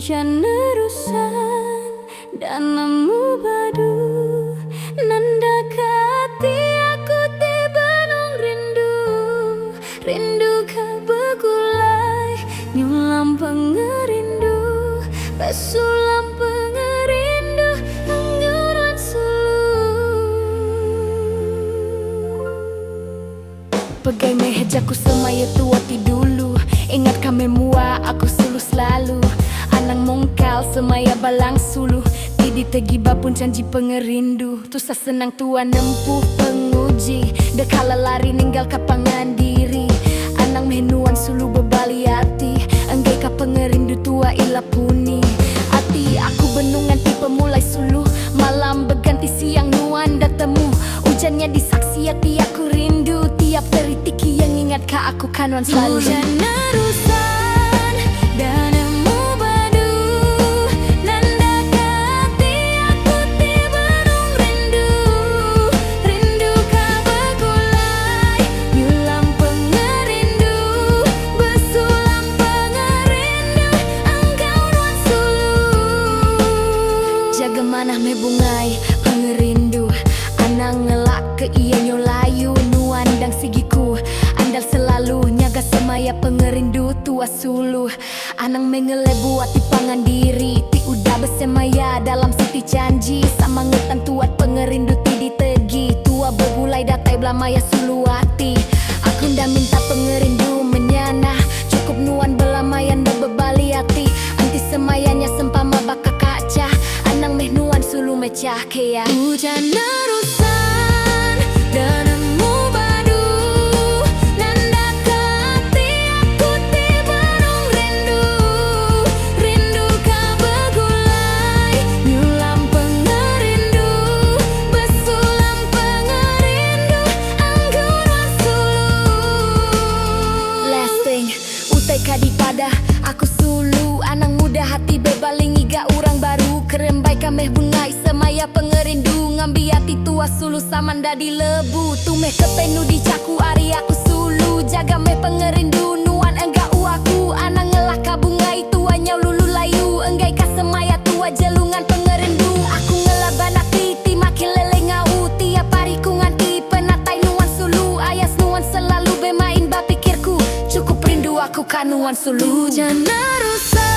Hujan nerusan dan nemu badu nandakati aku tibanung rindu. Rindu ka begulai nyulam pengerindu, pesulam pengerindu angguran sulu. Pegai mehejaku semaya tuati dulu, ingat kami mua aku sulu selalu. Anang mongkal semaya balang sulu, tidi tegiba pun janji pengerindu. Tusa senang tua nempuh penguji, dekala lari ninggal kapangan diri. Anang menuan sulu bebali hati, enggai ka pengerindu tua ila puni. Hati aku benungan tipe mulai sulu, malam berganti siang nuan datemu. Hujannya disaksi hati aku rindu, tiap deritiki yang ingat ka aku kanuan selalu. Hujan nerusan dan nemu badu nandakati aku tibanung rindu. Rindu ka begulai nyulam pengerindu, besulam pengerindu engkau nuan sulu. Jaga manah me bungai pengerindu, anang ngelak ke iya nyolayu nuan dang sigiku. Andal selalu nyaga semaya pengerindu tua sulu. Anang mengelebu hati pangan diri, ti udah bersemaya dalam siti janji. Sama ngetan tuat pengerindu ti ditegi, tua begulai datai belamaya sulu hati. Aku ndak minta pengerindu menyanah, cukup nuan belamayan dah bebali hati. Anti semayanya sempama baka kaca, anang meh nuan sulu mecah kea. Hujan nerusan dan nemu badu nandakati aku tibanung rindu. Rindu ka begulai nyulam pengerindu, besulam pengerindu angguran sulu. Lasting utai kadipada aku sulu, anang muda hati bebaling iga urang baru. Kerembai kameh bungai semaya pengerindu, ngambi hati tua sulu samanda di lebu. Tumeh ketenu di caku ari aku sulu, jaga meh pengerindu nuan enggak uaku. Anang ngelah ka bungai tuanya lulu layu, enggai ka semaya tua jelungan pengerindu. Aku ngelah banak titi makin lele ngau, tiap hari ku nganti penatai nuan sulu. Ayas nuan selalu bemain bapikirku, cukup rindu aku kanuan sulu. Hujan nerusan